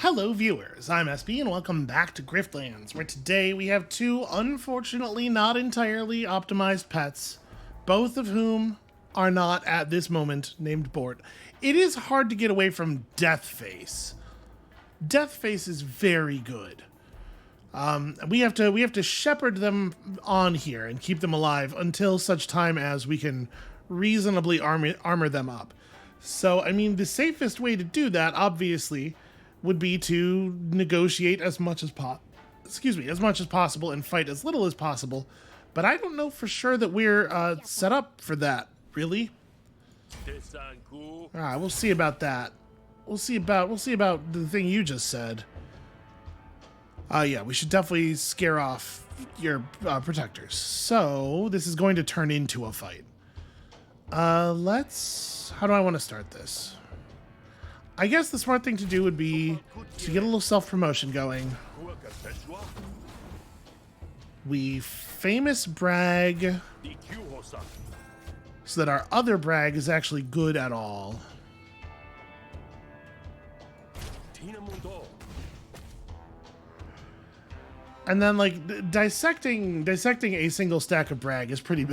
Hello viewers, I'm SB and welcome back to Griftlands, where today we have two unfortunately not entirely optimized pets, both of whom are not at this moment named Bort. It is hard to get away from Deathface. Deathface is very good. We have to shepherd them on here and keep them alive until such time as we can reasonably armor them up. So, I mean, the safest way to do that, obviously, would be to negotiate as much as possible and fight as little as possible. But I don't know for sure that we're set up for that, really. We'll see about that. We'll see about the thing you just said. Yeah, we should definitely scare off your protectors. So this is going to turn into a fight. How do I want to start this? I guess the smart thing to do would be to get a little self-promotion going. We famous brag so that our other brag is actually good at all. And then, like, dissecting a single stack of brag is pretty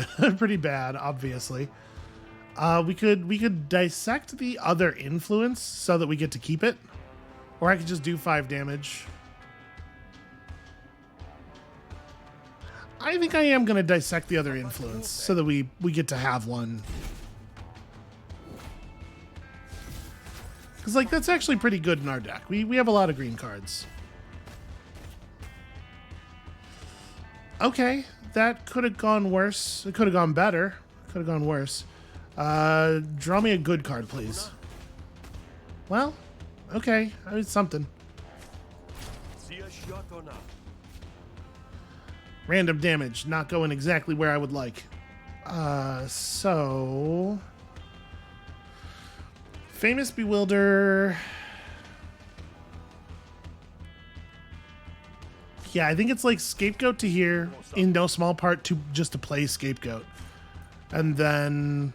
bad, obviously. We could dissect the other influence so that we get to keep it, or I could just do 5 damage. I think I am gonna dissect the other influence so that we get to have one. Because, like, that's actually pretty good in our deck. We have a lot of green cards. Okay, that could have gone worse. It could have gone better. Could have gone worse. Draw me a good card, please. Well, okay, it's something. Random damage, not going exactly where I would like. So... Famous Bewilder... Yeah, I think it's like Scapegoat to here, in no small part to just to play Scapegoat. And then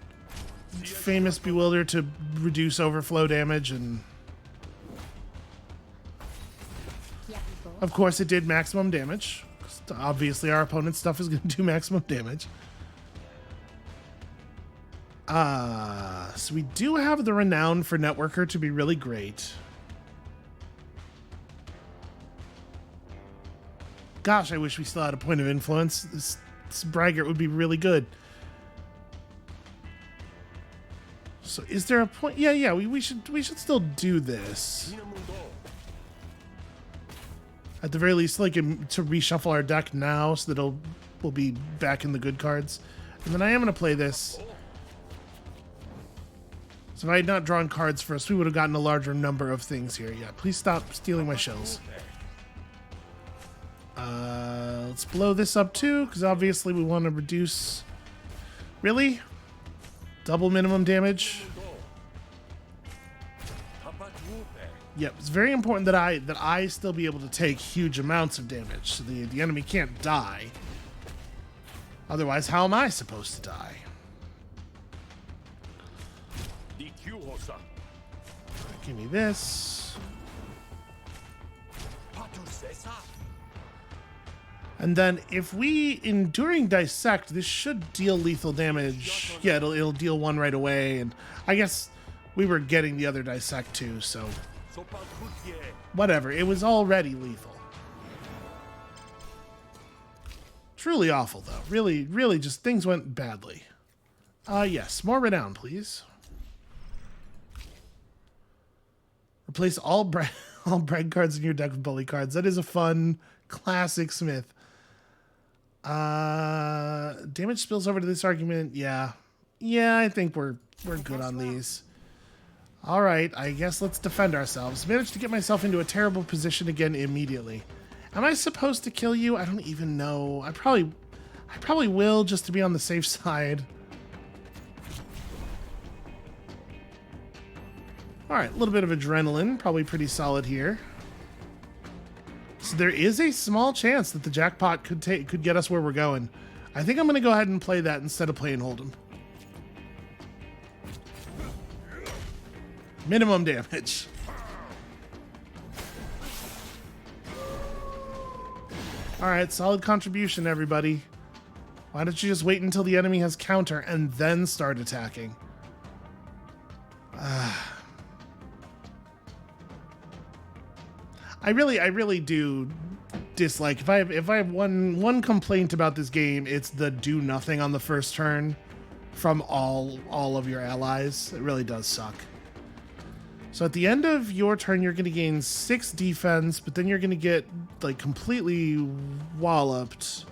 Famous Bewilder to reduce overflow damage, and of course it did maximum damage. Obviously our opponent's stuff is going to do maximum damage. So we do have the renown for Networker to be really great. Gosh, I wish we still had a point of influence. This braggart would be really good. So is there a point? Yeah, we should still do this. At the very least, like, to reshuffle our deck now so that we'll be back in the good cards. And then I am going to play this. So if I had not drawn cards first, we would have gotten a larger number of things here. Yeah, please stop stealing my shells. Let's blow this up too, because obviously we want to reduce... Really? Double minimum damage? Yep, it's very important that I still be able to take huge amounts of damage, so the enemy can't die. Otherwise, how am I supposed to die? Give me this. And then if we Enduring Dissect, this should deal lethal damage. Yeah, it'll deal 1 right away, and I guess we were getting the other Dissect too, so whatever. It was already lethal. Truly awful, though. Really just things went badly. Yes, more renown, please. Replace all brag cards in your deck with bully cards. That is a fun, classic Smith. Damage spills over to this argument. Yeah, I think we're good on these. All right, I guess let's defend ourselves. Managed to get myself into a terrible position again immediately. Am I supposed to kill you? I don't even know. I probably will, just to be on the safe side. All right, a little bit of adrenaline, probably pretty solid here. So there is a small chance that the jackpot could get us where we're going. I think I'm going to go ahead and play that instead of playing Hold'em. Minimum damage. All right, solid contribution, everybody. Why don't you just wait until the enemy has counter and then start attacking? I really do dislike, if I have one complaint about this game, it's the do nothing on the first turn from all of your allies. It really does suck. So at the end of your turn, you're going to gain 6 defense, but then you're going to get like completely walloped.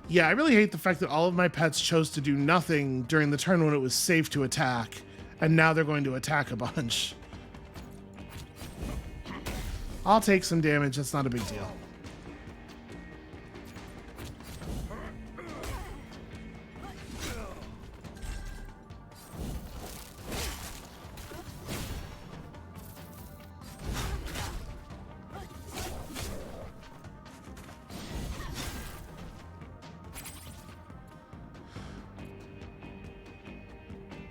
Yeah, I really hate the fact that all of my pets chose to do nothing during the turn when it was safe to attack, and now they're going to attack a bunch. I'll take some damage, that's not a big deal.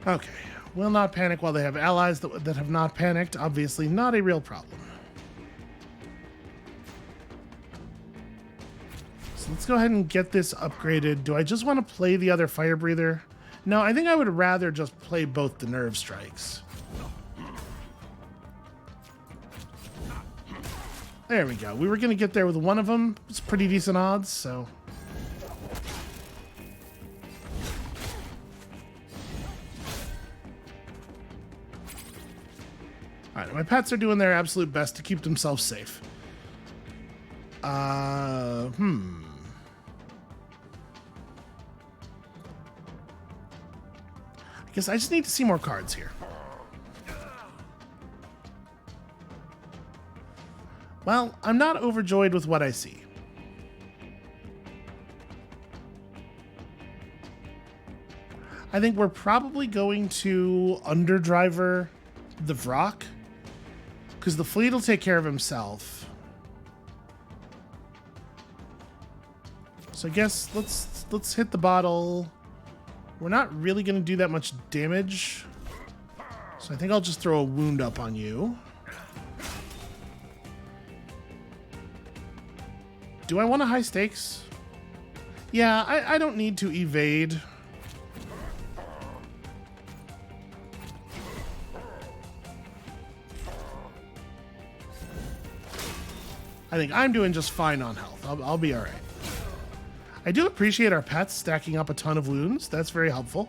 Okay, will not panic while they have allies that have not panicked. Obviously not a real problem. So let's go ahead and get this upgraded. Do I just want to play the other fire breather? No, I think I would rather just play both the nerve strikes. There we go. We were going to get there with one of them. It's pretty decent odds, so... Alright, my pets are doing their absolute best to keep themselves safe. I guess I just need to see more cards here. Well, I'm not overjoyed with what I see. I think we're probably going to underdriver the Vrock, because the fleet will take care of himself. So I guess let's hit the bottle. We're not really going to do that much damage, so I think I'll just throw a wound up on you. Do I want a high stakes? Yeah, I don't need to evade. I think I'm doing just fine on health. I'll be all right. I do appreciate our pets stacking up a ton of wounds. That's very helpful.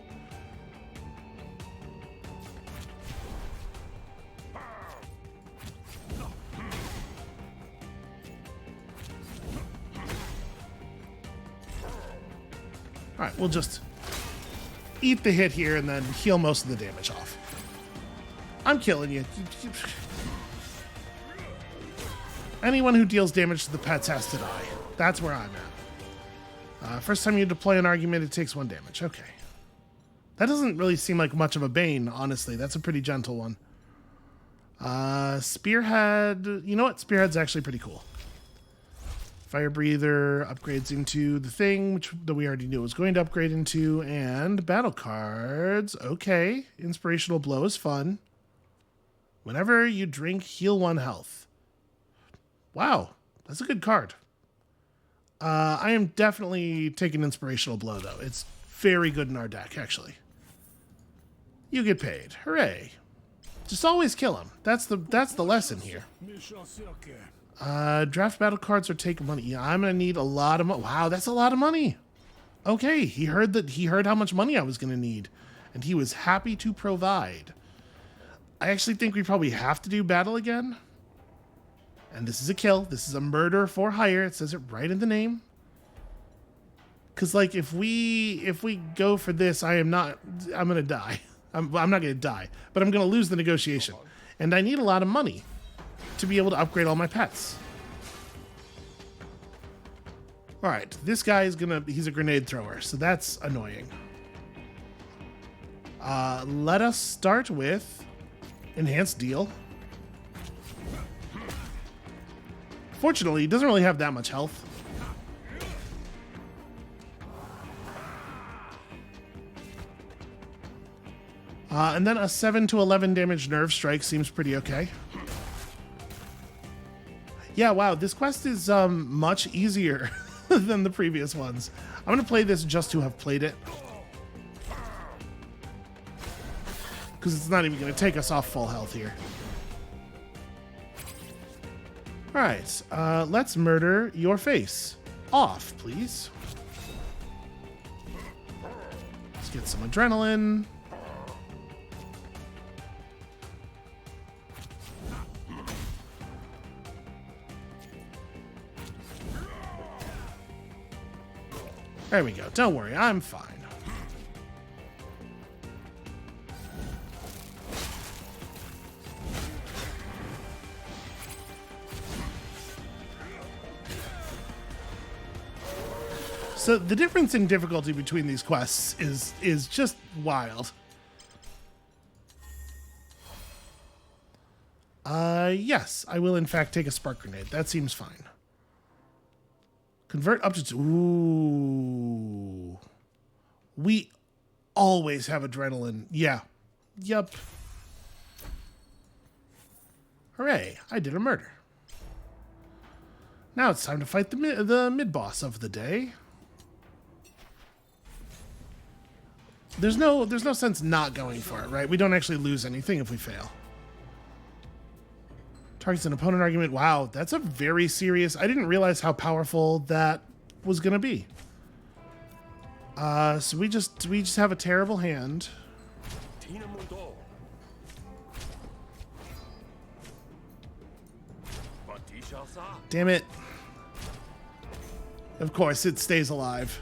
All right, we'll just eat the hit here and then heal most of the damage off. I'm killing you. Anyone who deals damage to the pets has to die. That's where I'm at. First time you deploy an argument, it takes 1 damage. Okay. That doesn't really seem like much of a bane, honestly. That's a pretty gentle one. Spearhead. You know what? Spearhead's actually pretty cool. Fire breather upgrades into the thing, that we already knew it was going to upgrade into, and battle cards. Okay. Inspirational blow is fun. Whenever you drink, heal 1 health. Wow. That's a good card. I am definitely taking Inspirational Blow, though. It's very good in our deck, actually. You get paid. Hooray. Just always kill him. That's the lesson here. Draft battle cards or take money. Yeah, I'm going to need a lot of money. Wow, that's a lot of money. Okay, he heard how much money I was going to need, and he was happy to provide. I actually think we probably have to do battle again. And this is a kill. This is a murder for hire. It says it right in the name. Because, like, if we go for this, I'm going to die. I'm not going to die, but I'm going to lose the negotiation. And I need a lot of money to be able to upgrade all my pets. All right, this guy he's a grenade thrower, so that's annoying. Let us start with Enhanced Deal. Fortunately, he doesn't really have that much health. And then a 7 to 11 damage nerve strike seems pretty okay. Yeah, wow, this quest is much easier than the previous ones. I'm going to play this just to have played it. Because it's not even going to take us off full health here. Alright, let's murder your face. Off, please. Let's get some adrenaline. There we go. Don't worry, I'm fine. So the difference in difficulty between these quests is just wild. Yes, I will in fact take a spark grenade. That seems fine. Convert up to... Ooh. We always have adrenaline. Yeah. Yup. Hooray, I did a murder. Now it's time to fight the mid-boss of the day. There's no sense not going for it, right? We don't actually lose anything if we fail. Targets an opponent argument. Wow, that's a very serious... I didn't realize how powerful that was going to be. So we just have a terrible hand. Damn it. Of course, it stays alive.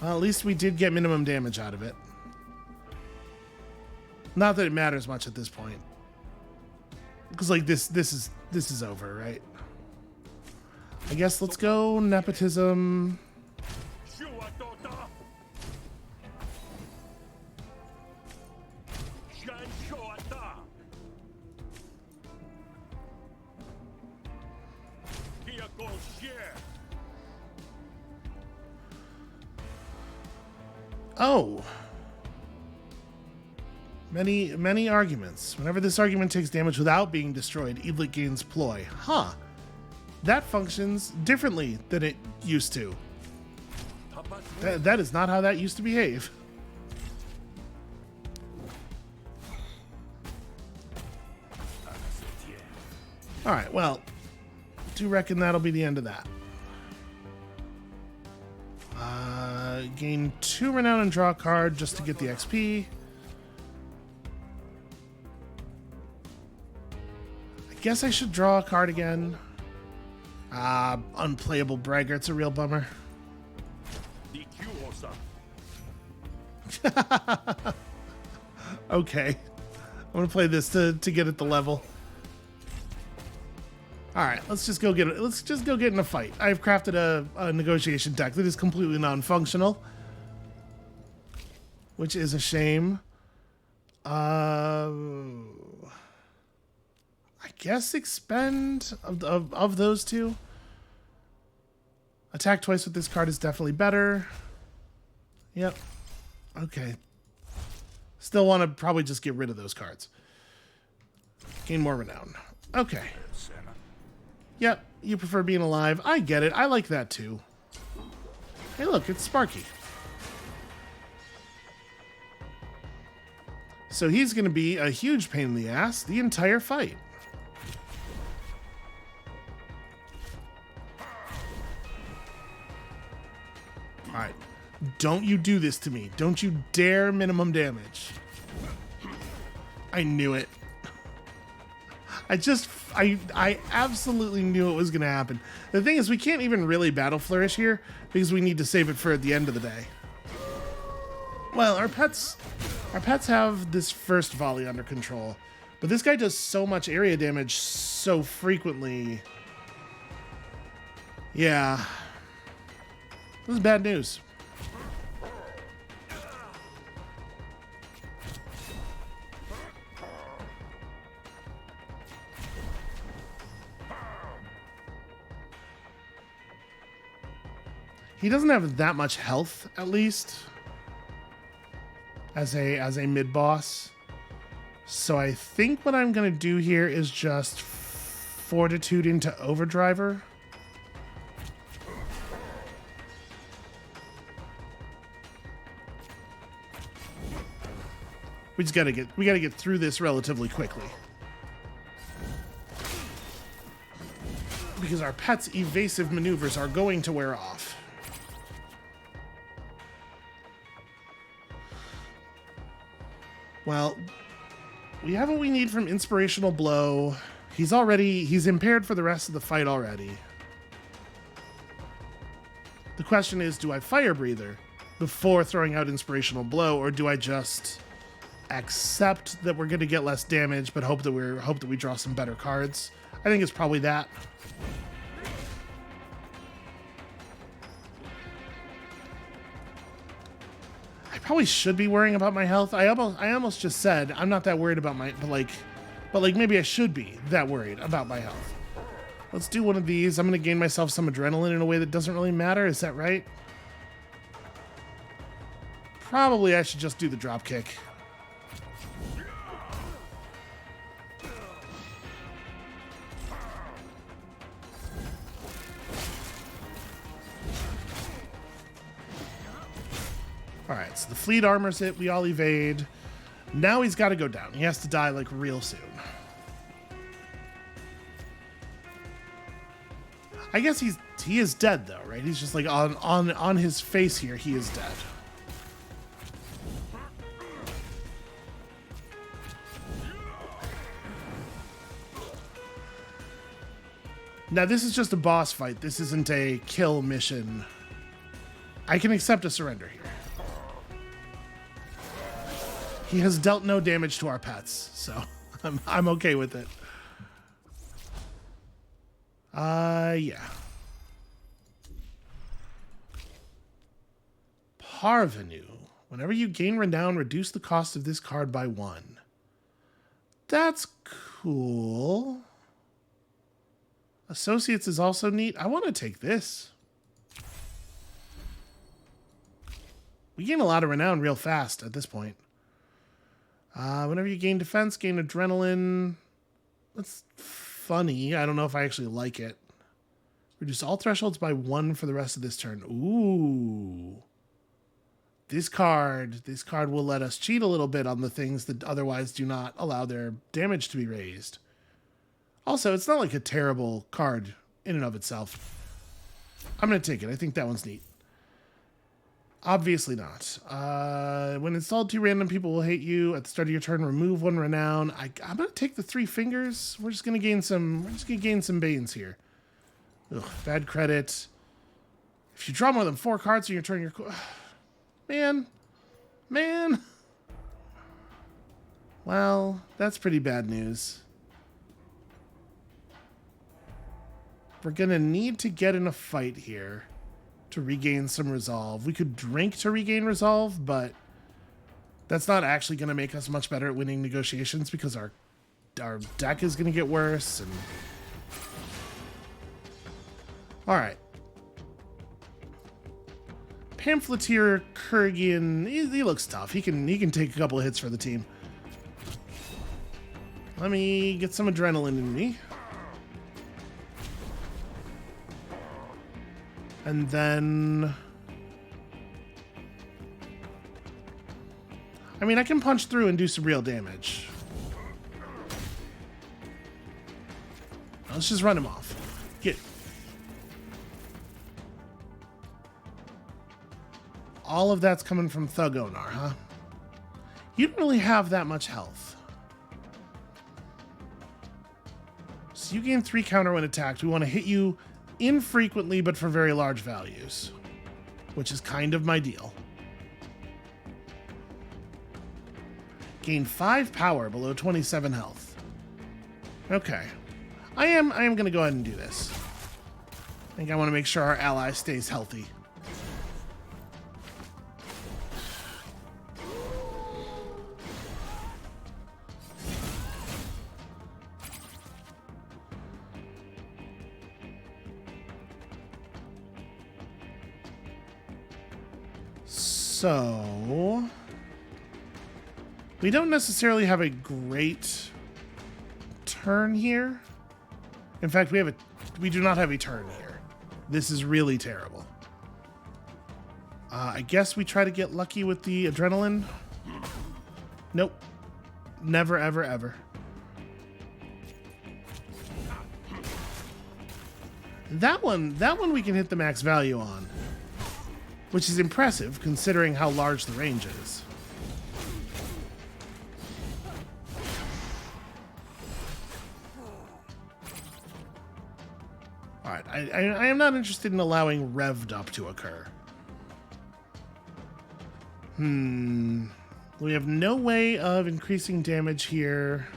Well, at least we did get minimum damage out of it. Not that it matters much at this point. Because, like, this is over, right? I guess let's go nepotism. Oh. Many arguments. Whenever this argument takes damage without being destroyed, Eadlet gains ploy. Huh. That functions differently than it used to. That is not how that used to behave. Alright, well, do reckon that'll be the end of that. Gain 2 renown and draw a card just to get the XP. I guess I should draw a card again. Unplayable braggart's a real bummer. Okay. I'm gonna play this to get at the level. Alright, let's just go get in a fight. I've crafted a negotiation deck that is completely non-functional. Which is a shame. I guess expend of those two. Attack twice with this card is definitely better. Yep. Okay. Still want to probably just get rid of those cards. Gain more renown. Okay. Yep, you prefer being alive. I get it. I like that too. Hey, look, it's Sparky. So he's going to be a huge pain in the ass the entire fight. Alright. Don't you do this to me. Don't you dare minimum damage. I knew it. I absolutely knew it was going to happen. The thing is, we can't even really battle flourish here because we need to save it for the end of the day. Well, our pets have this first volley under control, but this guy does so much area damage so frequently. Yeah. This is bad news. He doesn't have that much health, at least, as a mid-boss. So I think what I'm going to do here is just fortitude into overdriver. We gotta get through this relatively quickly. Because our pet's evasive maneuvers are going to wear off. Well, we have what we need from Inspirational Blow. He's impaired for the rest of the fight already. The question is, do I Fire Breather before throwing out Inspirational Blow, or do I just accept that we're going to get less damage, but hope that we draw some better cards? I think it's probably that. I probably should be worrying about my health. I almost just said I'm not that worried about my, but like maybe I should be that worried about my health. Let's do one of these. I'm going to gain myself some adrenaline in a way that doesn't really matter. Is that right? Probably I should just do the drop kick. Alright, so the fleet armors it, we all evade. Now he's got to go down. He has to die, like, real soon. I guess he is dead, though, right? He's just, like, on his face here, he is dead. Now, this is just a boss fight. This isn't a kill mission. I can accept a surrender here. He has dealt no damage to our pets, so I'm okay with it. Yeah. Parvenu. Whenever you gain renown, reduce the cost of this card by 1. That's cool. Associates is also neat. I want to take this. We gain a lot of renown real fast at this point. Whenever you gain defense, gain adrenaline. That's funny. I don't know if I actually like it. Reduce all thresholds by 1 for the rest of this turn. Ooh. This card will let us cheat a little bit on the things that otherwise do not allow their damage to be raised. Also, it's not like a terrible card in and of itself. I'm going to take it. I think that one's neat. Obviously not. When installed, 2 random people will hate you. At the start of your turn, remove 1 renown. I'm going to take the 3 fingers. We're just going to gain some Banes here. Ugh, bad credit. If you draw more than 4 cards on your turn, you're... Man. Well, that's pretty bad news. We're going to need to get in a fight here to regain some resolve. We could drink to regain resolve, but that's not actually going to make us much better at winning negotiations because our deck is going to get worse. And all right. Pamphleteer Kurgan, he looks tough. He can take a couple of hits for the team. Let me get some adrenaline in me. And then... I mean, I can punch through and do some real damage. Let's just run him off. All of that's coming from Thug Onar, huh? You don't really have that much health. So you gain 3 counter when attacked. We want to hit you infrequently, but for very large values, which is kind of my deal. Gain 5 power below 27 health. Okay. I am going to go ahead and do this. I think I want to make sure our ally stays healthy. So, We don't necessarily have a great turn here. In fact, we do not have a turn here. This is really terrible. I guess we try to get lucky with the adrenaline. Nope. Never, ever, ever. That one we can hit the max value on, which is impressive considering how large the range is. All right, I am not interested in allowing revved up to occur. We have no way of increasing damage here.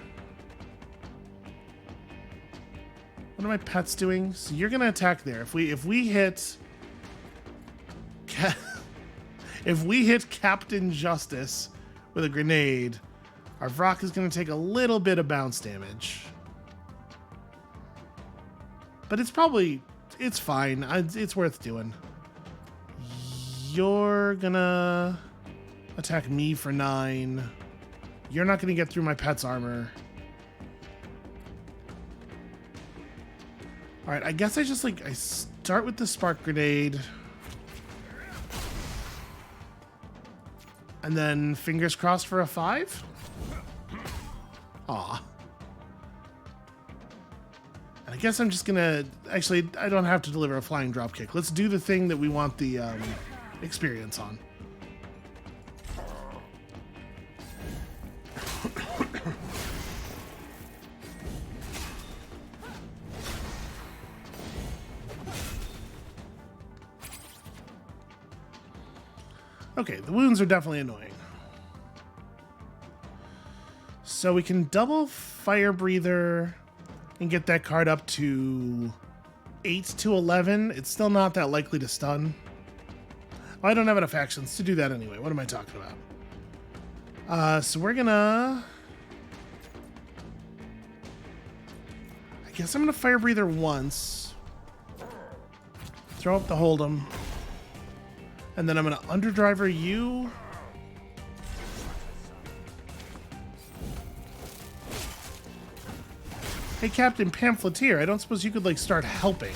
What are my pets doing? So you're gonna attack there. If we hit if we hit Captain Justice with a grenade, our Vrock is gonna take a little bit of bounce damage. But it's fine. It's worth doing. You're gonna attack me for 9. You're not gonna get through my pet's armor. All right, I guess I just I start with the spark grenade. And then fingers crossed for a 5. Aw. And I guess I'm just gonna, actually, I don't have to deliver a flying drop kick. Let's do the thing that we want the experience on. Okay, the wounds are definitely annoying. So we can double Fire Breather and get that card up to 8 to 11. It's still not that likely to stun. Oh, I don't have enough actions to do that anyway. What am I talking about? So we're gonna... I guess I'm gonna Fire Breather once. Throw up the Hold'em. And then I'm gonna Underdriver you. Hey, Captain Pamphleteer, I don't suppose you could, start helping.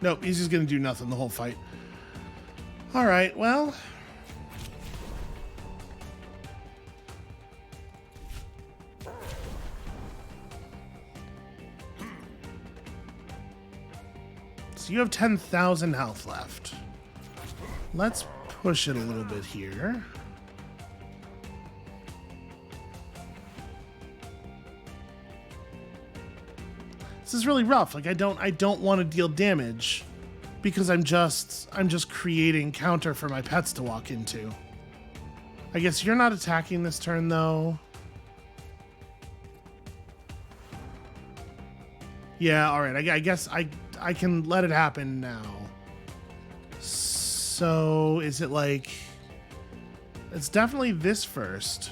Nope, he's just gonna do nothing the whole fight. Alright, well... So you have 10,000 health left. Let's push it a little bit here. This is really rough. I don't want to deal damage because I'm just creating counter for my pets to walk into. I guess you're not attacking this turn though. Yeah, all right. I guess I can let it happen now. So is it it's definitely this first.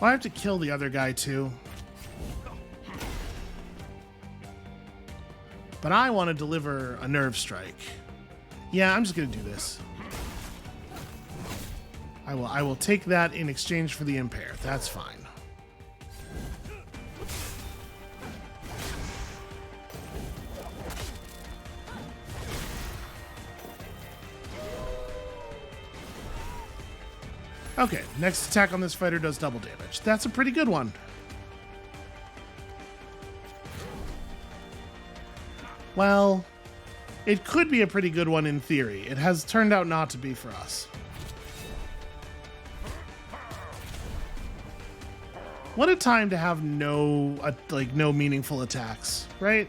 Oh, I have to kill the other guy too. But I want to deliver a nerve strike. Yeah, I'm just gonna do this. I will take that in exchange for the impair. That's fine. Okay, next attack on this fighter does double damage. That's a pretty good one. Well, it could be a pretty good one in theory. It has turned out not to be for us. What a time to have no meaningful attacks, right?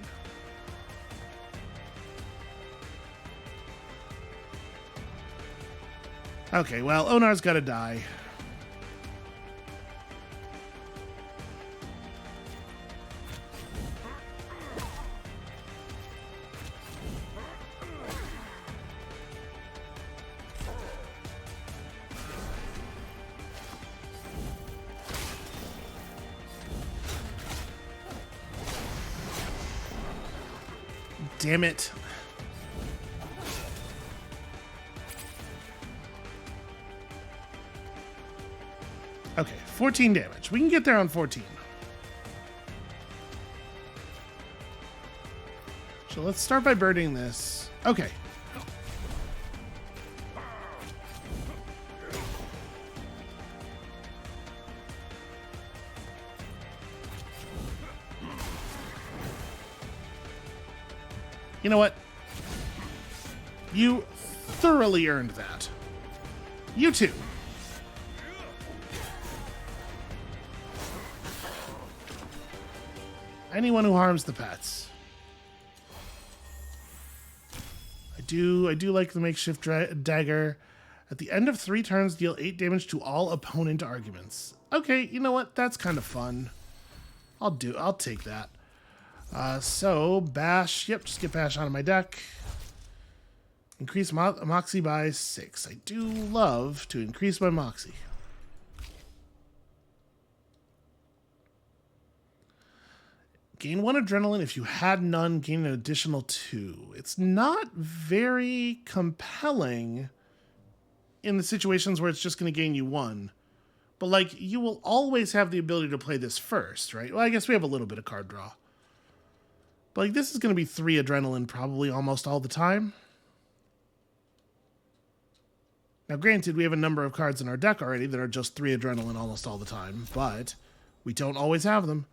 Okay, well, Onar's gotta die. damn it. Okay, 14 damage. We can get there on 14. So let's start by birding this. Okay. You know what? You thoroughly earned that. You too. Anyone who harms the pets. I do like the makeshift dagger. At the end of 3 turns, deal 8 damage to all opponent arguments. Okay, you know what? That's kind of fun. I'll take that. So, Bash. Yep, just get Bash out of my deck. Increase Moxie by 6. I do love to increase my Moxie. Gain 1 adrenaline. If you had none, gain an additional 2. It's not very compelling in the situations where it's just going to gain you 1. But, like, you will always have the ability to play this first, right? Well, I guess we have a little bit of card draw. But, like, this is going to be 3 adrenaline probably almost all the time. Now, granted, we have a number of cards in our deck already that are just 3 adrenaline almost all the time, but we don't always have them.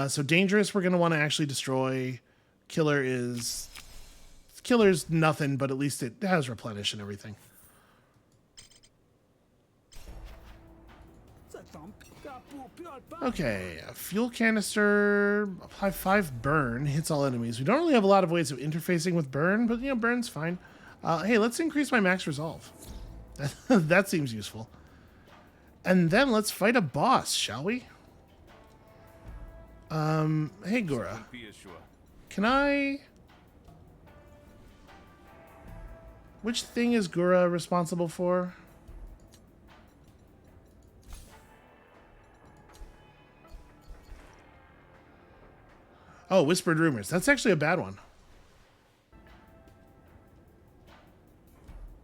So dangerous, we're going to want to actually destroy. Killer's nothing, but at least it has replenish and everything. Okay, a fuel canister, apply 5 burn, hits all enemies. We don't really have a lot of ways of interfacing with burn, but, you know, burn's fine. Hey, let's increase my max resolve. That seems useful. And then let's fight a boss, shall we? Hey, Gura. Can I... Which thing is Gura responsible for? Oh, Whispered Rumors. That's actually a bad one.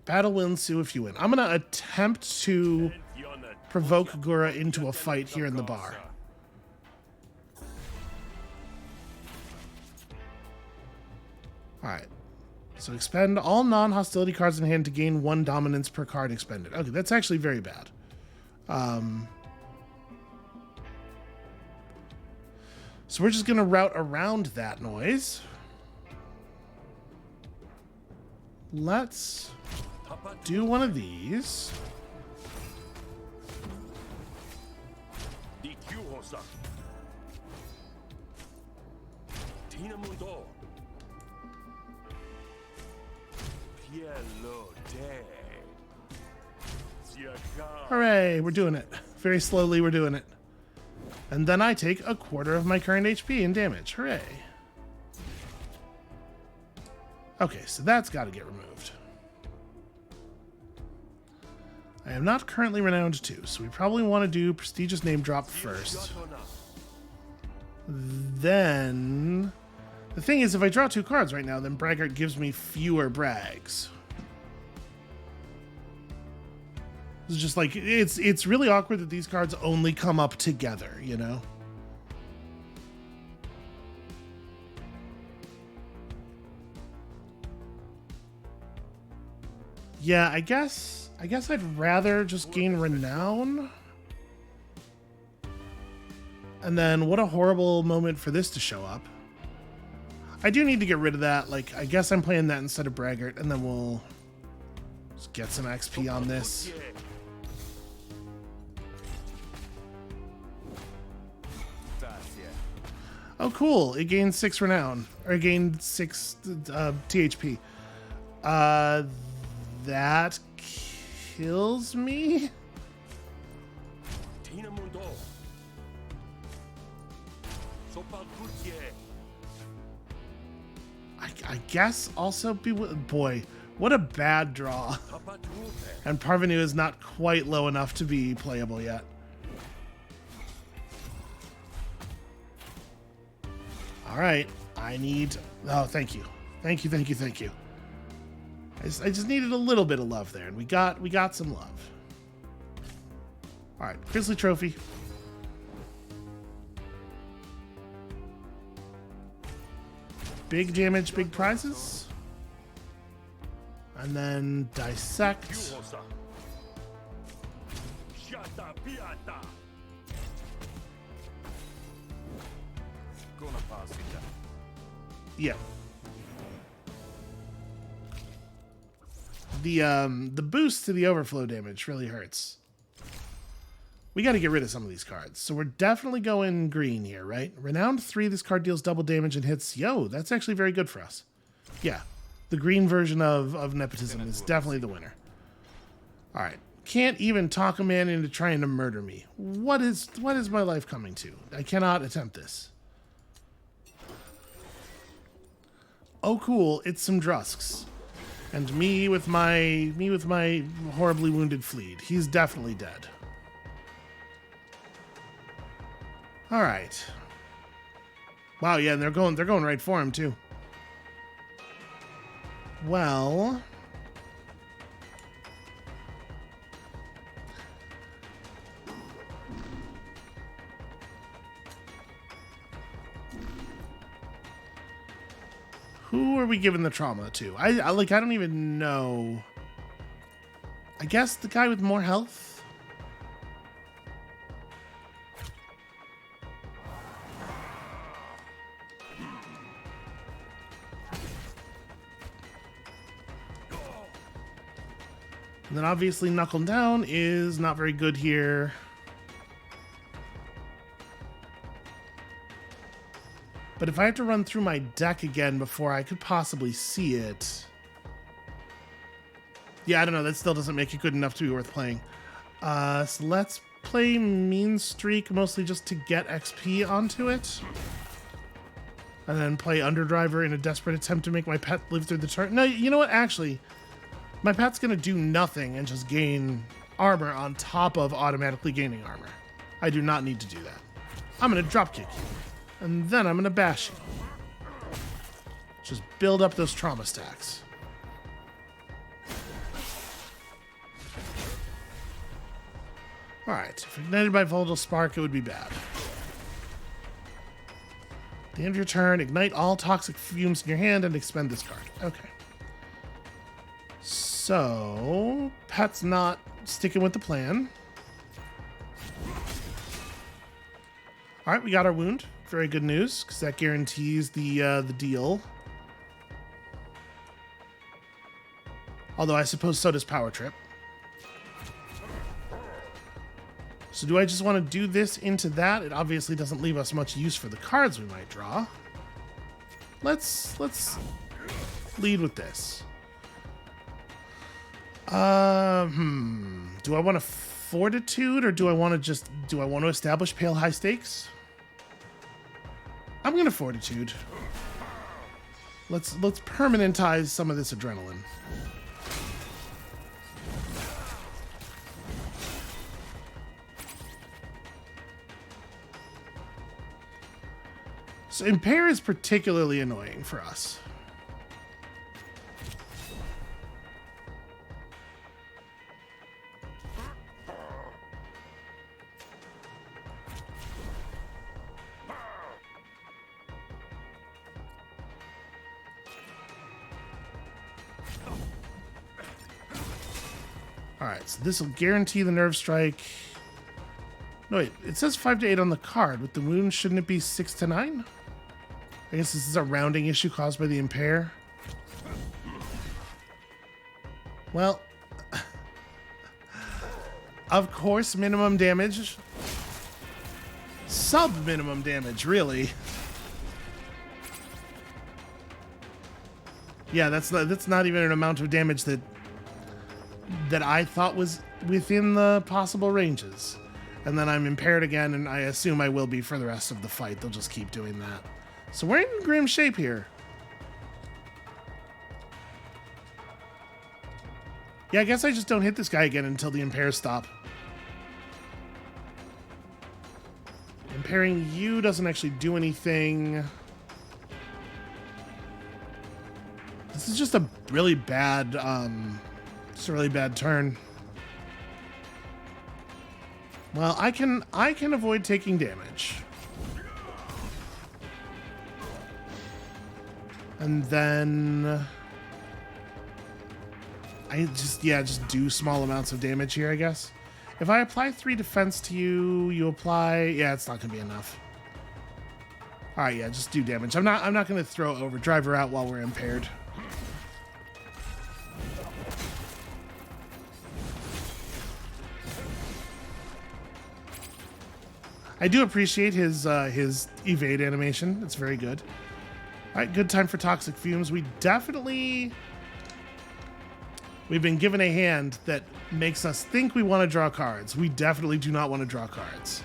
Battle will ensue if you win. I'm going to attempt to provoke Gura into a fight here in the bar. Alright. So expend all non-hostility cards in hand to gain 1 dominance per card expended. Okay, that's actually very bad. So we're just going to route around that noise. Let's do one of these. Hooray, we're doing it. Very slowly, we're doing it. And then I take a quarter of my current HP in damage. Hooray. Okay, so that's got to get removed. I am not currently renowned 2, so we probably want to do prestigious name drop first. Then... The thing is, if I draw 2 cards right now, then Braggart gives me fewer brags. It's just like, it's really awkward that these cards only come up together, you know? Yeah, I guess I'd rather just gain renown. And then what a horrible moment for this to show up. I do need to get rid of that. Like, I guess I'm playing that instead of Braggart, and then we'll just get some XP on this. Oh, cool. It gained 6 renown. Or it gained 6 THP. That kills me? I guess also be... Boy, what a bad draw. And Parvenu is not quite low enough to be playable yet. All right. I need... Oh, thank you. Thank you, thank you, thank you. I just needed a little bit of love there, and we got some love. All right, Grizzly Trophy. Big damage, big prizes. And then Dissect. Yeah. The boost to the overflow damage really hurts. We got to get rid of some of these cards. So we're definitely going green here, right? Renowned 3, this card deals double damage and hits. Yo, that's actually very good for us. Yeah, the green version of Nepotism is definitely the winner. All right. Can't even talk a man into trying to murder me. What is my life coming to? I cannot attempt this. Oh, cool. It's some Drusks. And me with my horribly wounded fleet. He's definitely dead. All right. Wow, yeah, and they're going right for him too. Well, who are we giving the trauma to? I don't even know. I guess the guy with more health? And then obviously Knuckle Down is not very good here. But if I have to run through my deck again before I could possibly see it... Yeah, I don't know. That still doesn't make it good enough to be worth playing. So let's play Mean Streak, mostly just to get XP onto it. And then play Underdriver in a desperate attempt to make my pet live through the turn. No, you know what? Actually, my pet's going to do nothing and just gain armor on top of automatically gaining armor. I do not need to do that. I'm going to dropkick you. And then I'm going to bash you. Just build up those trauma stacks. Alright, if ignited by Volatile Spark, it would be bad. At the end of your turn, ignite all toxic fumes in your hand and expend this card. Okay. So, Pet's not sticking with the plan. Alright, we got our wound. Very good news, because that guarantees the deal. Although I suppose so does Power Trip. So do I just want to do this into that? It obviously doesn't leave us much use for the cards we might draw. Let's lead with this. Do I want to Fortitude, or do I want to establish Pale High Stakes? I'm gonna Fortitude. Let's permanentize some of this adrenaline. So Impair is particularly annoying for us. Alright, so this will guarantee the Nerve Strike. No, wait, it says 5 to 8 on the card. With the wound, shouldn't it be 6 to 9? I guess this is a rounding issue caused by the Impair. Well, of course, minimum damage. Sub-minimum damage, really. Yeah, that's not even an amount of damage that I thought was within the possible ranges. And then I'm impaired again, and I assume I will be for the rest of the fight. They'll just keep doing that. So we're in grim shape here. Yeah, I guess I just don't hit this guy again until the impairs stop. Impairing you doesn't actually do anything. This is just a really bad, turn. Well, I can avoid taking damage. And then I just do small amounts of damage here, I guess. If I apply 3 defense to you, you apply, yeah, it's not gonna be enough. All right, yeah, just do damage. I'm not gonna throw Overdriver out while we're impaired. I do appreciate his evade animation. It's very good. All right, good time for Toxic Fumes. We've been given a hand that makes us think we want to draw cards. We definitely do not want to draw cards.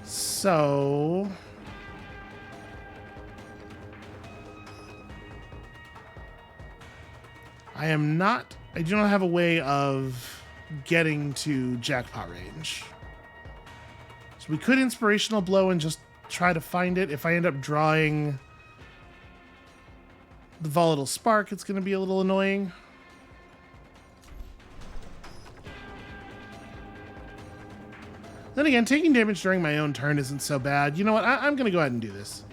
So I do not have a way of getting to jackpot range. So we could Inspirational Blow and just try to find it. If I end up drawing the Volatile Spark, it's going to be a little annoying. Then again, taking damage during my own turn isn't so bad. You know what? I'm going to go ahead and do this.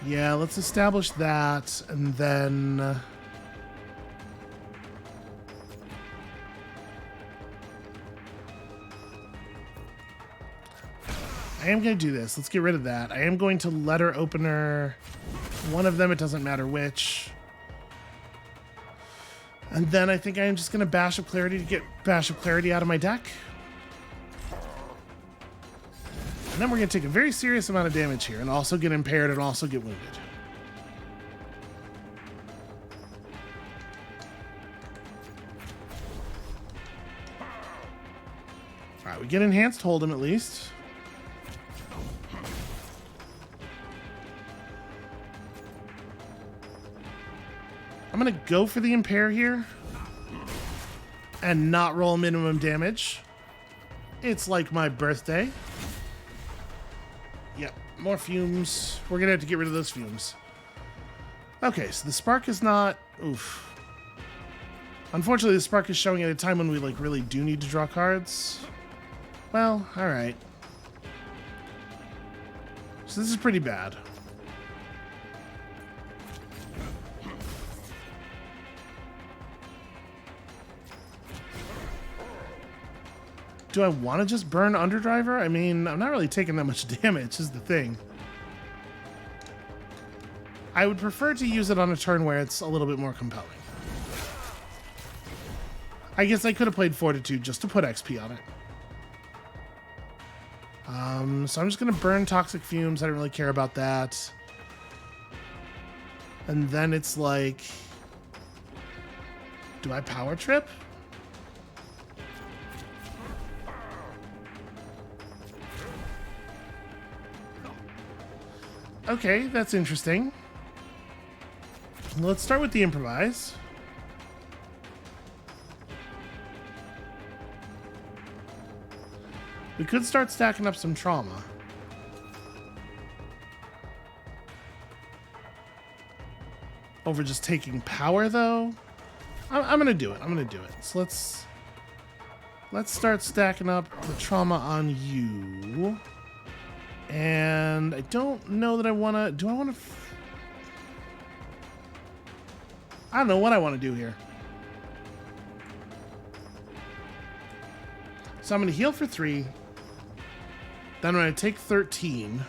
Yeah, let's establish that, and then I am going to do this. Let's get rid of that. I am going to Letter Opener one of them. It doesn't matter which. And then I think I am just going to Bash of Clarity to get Bash of Clarity out of my deck. And then we're going to take a very serious amount of damage here and also get impaired and also get wounded. All right, we get Enhanced Hold'em at least. I'm going to go for the Impair here and not roll minimum damage. It's like my birthday. Yep, more fumes. We're going to have to get rid of those fumes. Okay, so the Spark is not... Oof. Unfortunately, the Spark is showing at a time when we really do need to draw cards. Well, alright. So this is pretty bad. Do I want to just burn Underdriver? I mean, I'm not really taking that much damage, is the thing. I would prefer to use it on a turn where it's a little bit more compelling. I guess I could have played Fortitude just to put XP on it. So I'm just going to burn Toxic Fumes. I don't really care about that. And then it's like... Do I Power Trip? Okay, that's interesting. Let's start with the Improvise. We could start stacking up some trauma. Over just taking power, though? I'm gonna do it. I'm gonna do it. So let's start stacking up the trauma on you. And I don't know that I want to... Do I want to... I don't know what I want to do here. So I'm going to heal for 3. Then I'm going to take 13.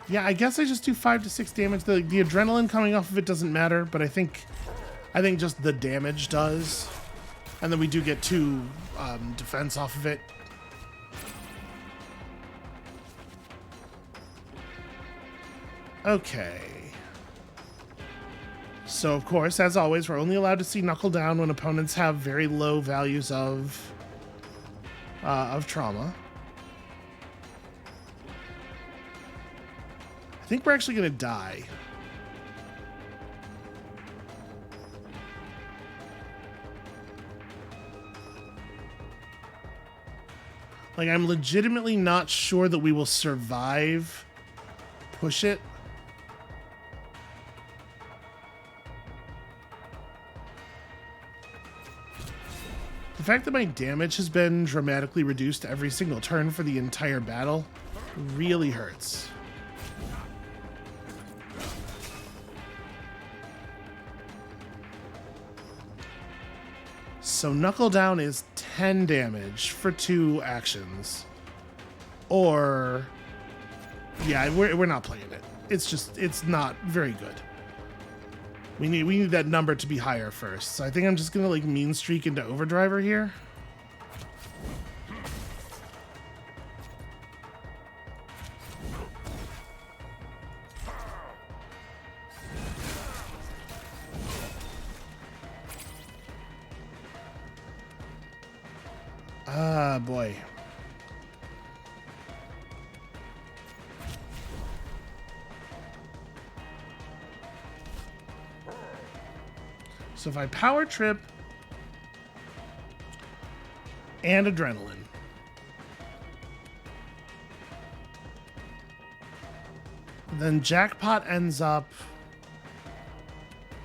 Yeah, I guess I just do 5 to 6 damage. The adrenaline coming off of it doesn't matter, but I think just the damage does. And then we do get 2 defense off of it. Okay. So, of course, as always, we're only allowed to see Knuckle Down when opponents have very low values of trauma. I think we're actually going to die. Like, I'm legitimately not sure that we will survive push it. The fact that my damage has been dramatically reduced every single turn for the entire battle really hurts. So Knuckle Down is 10 damage for 2 actions. Or, yeah, we're not playing it. It's not very good. We need that number to be higher first. So I think I'm just gonna like mean streak into Overdriver here. Ah, boy. So if I power trip and adrenaline, then jackpot ends up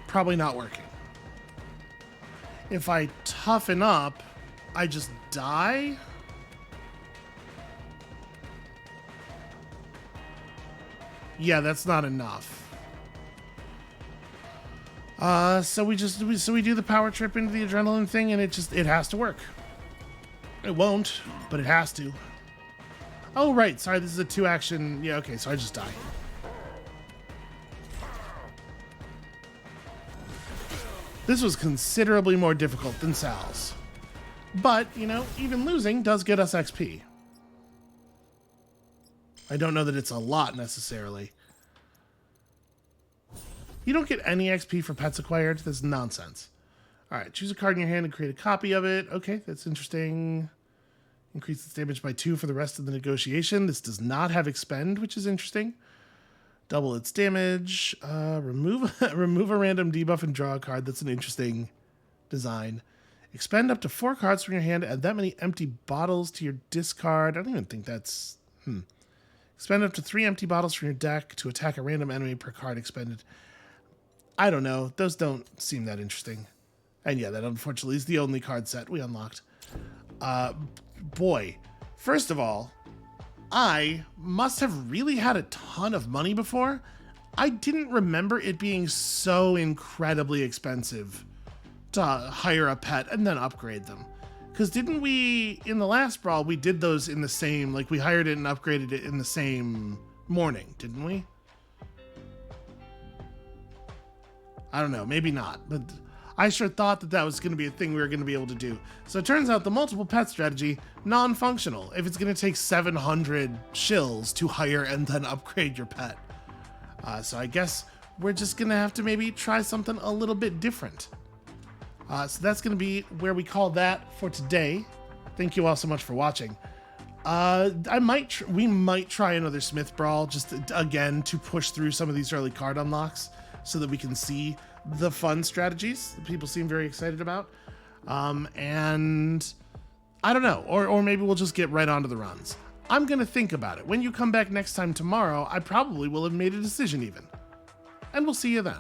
probably not working. If I toughen up, I just die. Yeah, that's not enough. So we do the power trip into the adrenaline thing, and it has to work. It won't, but it has to. Oh, right. Sorry, this is a 2-action. Yeah, okay, so I just die. This was considerably more difficult than Sal's. But, you know, even losing does get us XP. I don't know that it's a lot, necessarily. You don't get any XP for pets acquired. That's nonsense. All right, choose a card in your hand and create a copy of it. Okay, that's interesting. Increase its damage by 2 for the rest of the negotiation. This does not have expend, which is interesting. Double its damage. Remove a random debuff and draw a card. That's an interesting design. Expend up to 4 cards from your hand. Add that many empty bottles to your discard. I don't even think that's... Expend up to 3 empty bottles from your deck to attack a random enemy per card expended. I don't know. Those don't seem that interesting. And yeah, that unfortunately is the only card set we unlocked. Boy, first of all, I must have really had a ton of money before. I didn't remember it being so incredibly expensive to hire a pet and then upgrade them. Because didn't we, in the last Brawl, we did those in the same, like we hired it and upgraded it in the same morning, didn't we? I don't know, maybe not, but I sure thought that was going to be a thing we were going to be able to do. So it turns out the multiple pet strategy, non-functional, if it's going to take 700 shills to hire and then upgrade your pet. So I guess we're just going to have to maybe try something a little bit different. So that's going to be where we call that for today. Thank you all so much for watching. We might try another Smith Brawl just again to push through some of these early card unlocks so that we can see the fun strategies that people seem very excited about. And I don't know, or maybe we'll just get right onto the runs. I'm going to think about it. When you come back next time tomorrow, I probably will have made a decision even. And we'll see you then.